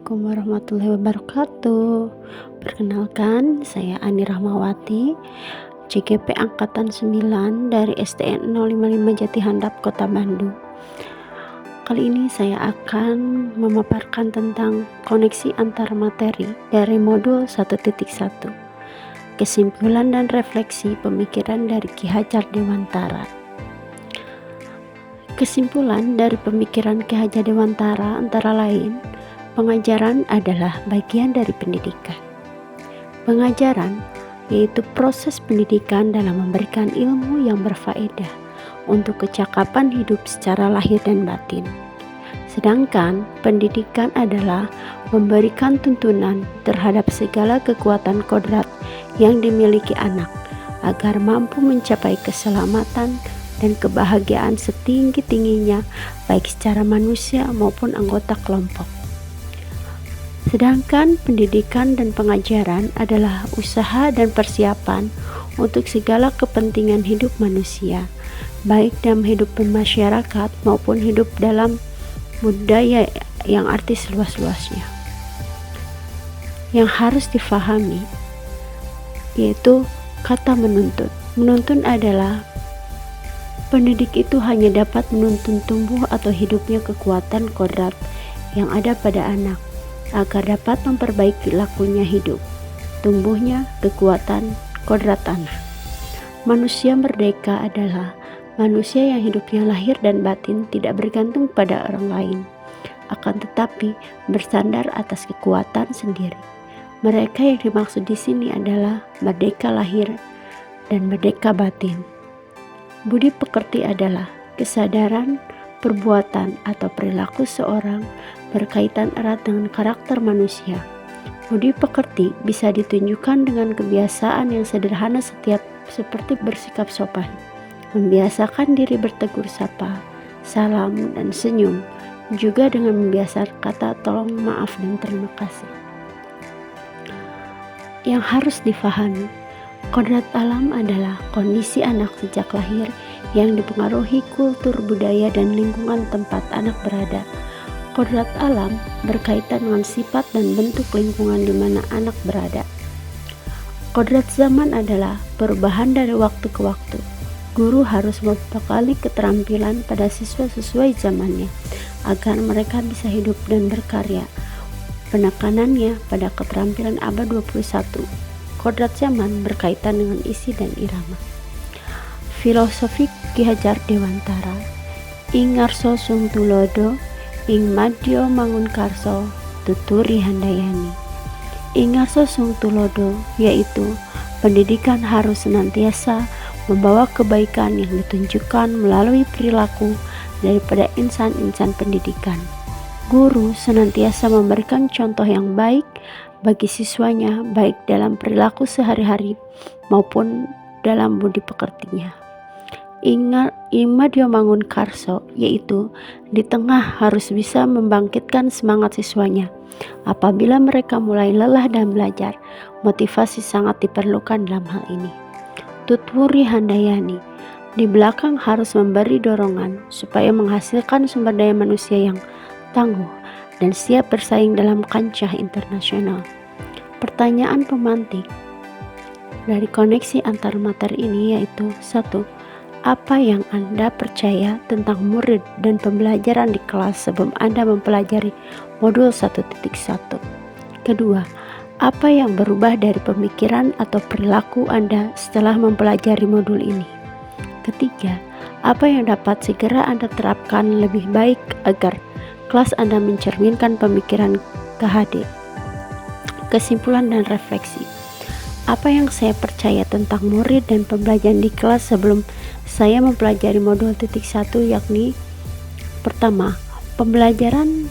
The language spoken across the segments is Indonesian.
Assalamualaikum warahmatullahi wabarakatuh. Perkenalkan, saya Ani Rahmawati, CGP Angkatan 9 dari STN 055 Jati Handap, Kota Bandung. Kali ini saya akan memaparkan tentang koneksi antar materi dari modul 1.1. Kesimpulan dan refleksi pemikiran dari Ki Hajar Dewantara. Kesimpulan dari pemikiran Ki Hajar Dewantara antara lain, pengajaran adalah bagian dari pendidikan. Pengajaran yaitu proses pendidikan dalam memberikan ilmu yang berfaedah untuk kecakapan hidup secara lahir dan batin. Sedangkan pendidikan adalah memberikan tuntunan terhadap segala kekuatan kodrat yang dimiliki anak agar mampu mencapai keselamatan dan kebahagiaan setinggi-tingginya baik secara manusia maupun anggota kelompok. Sedangkan pendidikan dan pengajaran adalah usaha dan persiapan untuk segala kepentingan hidup manusia, baik dalam hidup bermasyarakat maupun hidup dalam budaya yang arti seluas-luasnya. Yang harus difahami yaitu kata menuntut. Menuntun adalah pendidik itu hanya dapat menuntun tumbuh atau hidupnya kekuatan kodrat yang ada pada anak agar dapat memperbaiki lakunya hidup, tumbuhnya kekuatan kodrat anak. Manusia merdeka adalah manusia yang hidupnya lahir dan batin tidak bergantung pada orang lain, akan tetapi bersandar atas kekuatan sendiri. Mereka yang dimaksud di sini adalah merdeka lahir dan merdeka batin. Budi pekerti adalah kesadaran, perbuatan atau perilaku seorang berkaitan erat dengan karakter manusia. Budi pekerti bisa ditunjukkan dengan kebiasaan yang sederhana seperti bersikap sopan, membiasakan diri bertegur sapa, salam dan senyum, juga dengan membiasakan kata tolong, maaf dan terima kasih. Yang harus difahami, kodrat alam adalah kondisi anak sejak lahir yang dipengaruhi kultur, budaya, dan lingkungan tempat anak berada. Kodrat alam berkaitan dengan sifat dan bentuk lingkungan di mana anak berada. Kodrat zaman adalah perubahan dari waktu ke waktu. Guru harus membekali keterampilan pada siswa sesuai zamannya agar mereka bisa hidup dan berkarya. Penekanannya pada keterampilan abad 21. Kodrat zaman berkaitan dengan isi dan irama. Filosofi Ki Hajar Dewantara. Ing ngarso sung tulodo, ing madya mangun karso, tuturi handayani. Ing ngarso sung tulodo yaitu pendidikan harus senantiasa membawa kebaikan yang ditunjukkan melalui perilaku daripada insan-insan pendidikan. Guru senantiasa memberikan contoh yang baik bagi siswanya, baik dalam perilaku sehari-hari maupun dalam budi pekertinya. Imadyo mangun karso yaitu di tengah harus bisa membangkitkan semangat siswanya. Apabila mereka mulai lelah dan belajar, motivasi sangat diperlukan dalam hal ini. Tutwuri handayani, di belakang harus memberi dorongan supaya menghasilkan sumber daya manusia yang tangguh dan siap bersaing dalam kancah internasional. Pertanyaan pemantik dari koneksi antar materi ini yaitu 1. Apa yang Anda percaya tentang murid dan pembelajaran di kelas sebelum Anda mempelajari modul 1.1? Kedua, apa yang berubah dari pemikiran atau perilaku Anda setelah mempelajari modul ini? Ketiga, apa yang dapat segera Anda terapkan lebih baik agar kelas Anda mencerminkan pemikiran KHD? Kesimpulan dan refleksi. Apa yang saya percaya tentang murid dan pembelajaran di kelas sebelum saya mempelajari modul 1, yakni pertama, pembelajaran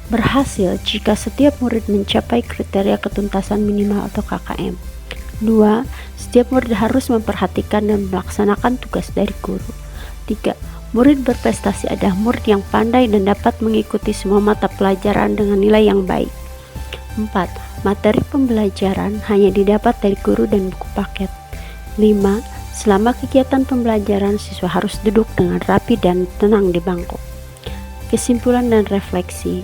berhasil jika setiap murid mencapai kriteria ketuntasan minimal atau KKM. 2. Setiap murid harus memperhatikan dan melaksanakan tugas dari guru. 3. Murid berprestasi adalah murid yang pandai dan dapat mengikuti semua mata pelajaran dengan nilai yang baik. 4. Materi pembelajaran hanya didapat dari guru dan buku paket. 5. Selama kegiatan pembelajaran, siswa harus duduk dengan rapi dan tenang di bangku. Kesimpulan dan refleksi.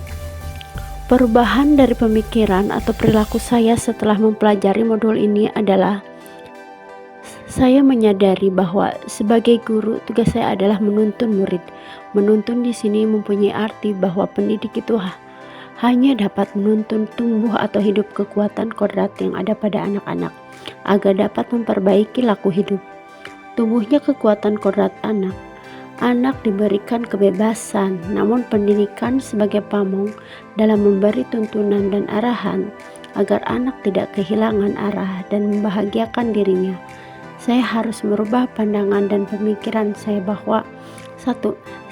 Perubahan dari pemikiran atau perilaku saya setelah mempelajari modul ini adalah saya menyadari bahwa sebagai guru tugas saya adalah menuntun murid. Menuntun di sini mempunyai arti bahwa pendidik itu hanya dapat menuntun tumbuh atau hidup kekuatan kodrat yang ada pada anak-anak agar dapat memperbaiki laku hidup. Tumbuhnya kekuatan kodrat anak. Anak diberikan kebebasan, namun pendidikan sebagai pamong dalam memberi tuntunan dan arahan agar anak tidak kehilangan arah dan membahagiakan dirinya. Saya harus merubah pandangan dan pemikiran saya bahwa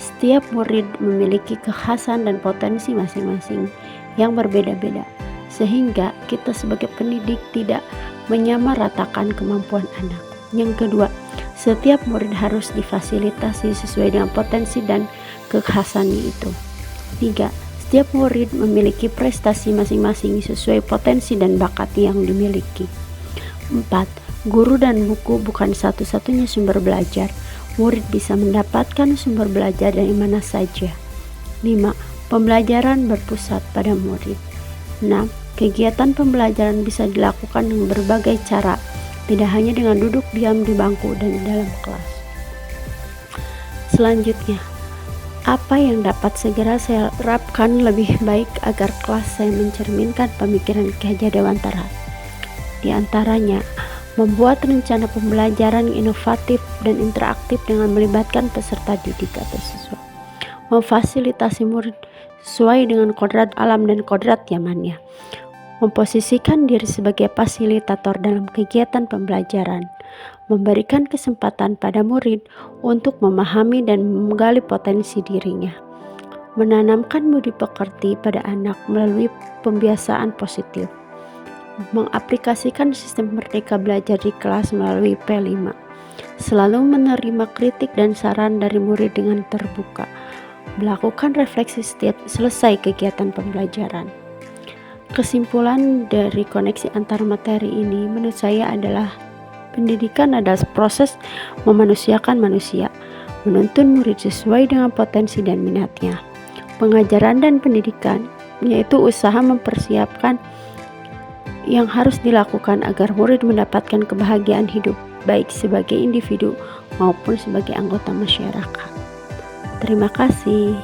setiap murid memiliki kekhasan dan potensi masing-masing yang berbeda-beda, sehingga kita sebagai pendidik tidak menyamaratakan kemampuan anak. Yang kedua, setiap murid harus difasilitasi sesuai dengan potensi dan kekhasannya itu. 3. Setiap murid memiliki prestasi masing-masing sesuai potensi dan bakat yang dimiliki. 4. Guru dan buku bukan satu-satunya sumber belajar. Murid bisa mendapatkan sumber belajar dari mana saja. 5. Pembelajaran berpusat pada murid. 6. Kegiatan pembelajaran bisa dilakukan dengan berbagai cara, tidak hanya dengan duduk diam di bangku dan di dalam kelas. Selanjutnya, apa yang dapat segera saya terapkan lebih baik agar kelas saya mencerminkan pemikiran Ki Haji Dewantara? Di antaranya, membuat rencana pembelajaran inovatif dan interaktif dengan melibatkan peserta didik atau siswa. Memfasilitasi murid sesuai dengan kodrat alam dan kodrat zamannya. Memposisikan diri sebagai fasilitator dalam kegiatan pembelajaran, memberikan kesempatan pada murid untuk memahami dan menggali potensi dirinya, menanamkan budi pekerti pada anak melalui pembiasaan positif, mengaplikasikan sistem merdeka belajar di kelas melalui P5, selalu menerima kritik dan saran dari murid dengan terbuka, melakukan refleksi setiap selesai kegiatan pembelajaran. Kesimpulan dari koneksi antar materi ini menurut saya adalah pendidikan adalah proses memanusiakan manusia, menuntun murid sesuai dengan potensi dan minatnya. Pengajaran dan pendidikan yaitu usaha mempersiapkan yang harus dilakukan agar murid mendapatkan kebahagiaan hidup baik sebagai individu maupun sebagai anggota masyarakat. Terima kasih.